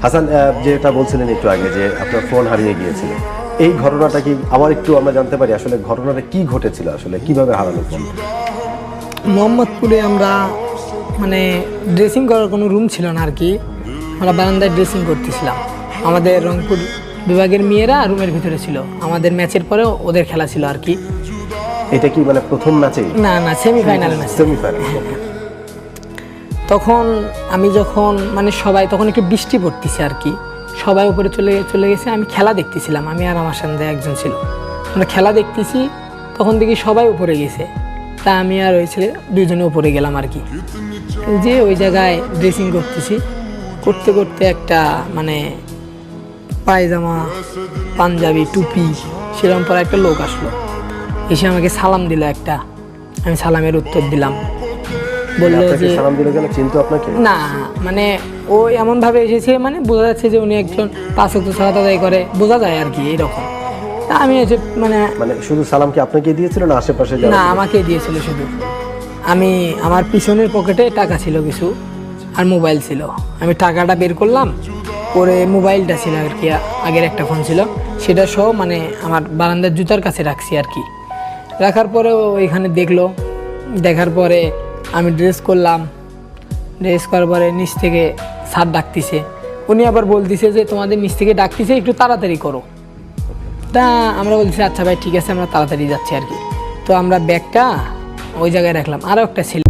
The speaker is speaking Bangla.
হাসান, যেটা বলছিলেন একটু আগে যে আপনার ফোন হারিয়ে গিয়েছিল, এই ঘটনাটা কি আবার একটু আমরা জানতে পারি আসলে ঘটনাটা কি ঘটেছিল, আসলে কিভাবে হারালো ফোন? মোহাম্মদপুরে আমরা মানে ড্রেসিং করার কোনো রুম ছিল না আর কি, আমরা বারান্দায় ড্রেসিং করতেছিলাম। আমাদের রংপুর বিভাগের মেয়েরা রুমের ভিতরে ছিল, আমাদের ম্যাচের পরেও ওদের খেলা ছিল আর কি। এটা কি মানে প্রথম ম্যাচেই? না না, সেমিফাইনাল ম্যাচ। সেমিফাইনাল। তখন আমি যখন মানে সবাই তখন একটু বৃষ্টি পড়তেছে আর কি, সবাই উপরে চলে গেছে, আমি খেলা দেখতেছিলাম, আমি আর আমার সাথে একজন ছিল, আমরা খেলা দেখতেছি, তখন দেখি সবাই উপরে গেছে, তা আমি আর ওই ছেলে দুইজনে উপরে গেলাম আর কি। যে ওই জায়গায় ড্রেসিং করতেছি, করতে করতে একটা মানে পায়জামা পাঞ্জাবি টুপি সেরকম পরে একটা লোক আসলো, এসে আমাকে সালাম দিল একটা, আমি সালামের উত্তর দিলাম। বললো যে সালাম দিল কেন, চিনতো আপনাকে? না, মানে ও এমন ভাবে এসেছে, মানে বোঝা যাচ্ছে যে উনি একজন 5 ওয়াক্ত সালাত আদায় করে, বোঝা যায় আর কি এরকম। তা আমি এসে মানে শুধু সালাম কি আপনাকে দিয়েছিল না আশেপাশে যারা? না, আমাকে দিয়েছিল শুধু। আমি আমার পিছনের পকেটে টাকা ছিল কিছু আর মোবাইল ছিল, আমি টাকাটা বের করলাম, পরে মোবাইলটা ছিল আর কি, আগের একটা ফোন ছিল সেটা সহ মানে আমার বারান্দার জুতার কাছে রাখছি আর কি। রাখার পরে ও এখানে দেখলো, দেখার পরে আমি ড্রেস করলাম, ড্রেস করার পরে নিচ থেকে স্যার ডাকতেছে, উনি আবার বলতেছে যে তোমাদের নিচ থেকে ডাকতেছে, একটু তাড়াতাড়ি করো। তা আমরা বলছি আচ্ছা ভাই ঠিক আছে, আমরা তাড়াতাড়ি যাচ্ছি আর কি। তো আমরা ব্যাগটা ওই জায়গায় রাখলাম, আরও একটা ছেলে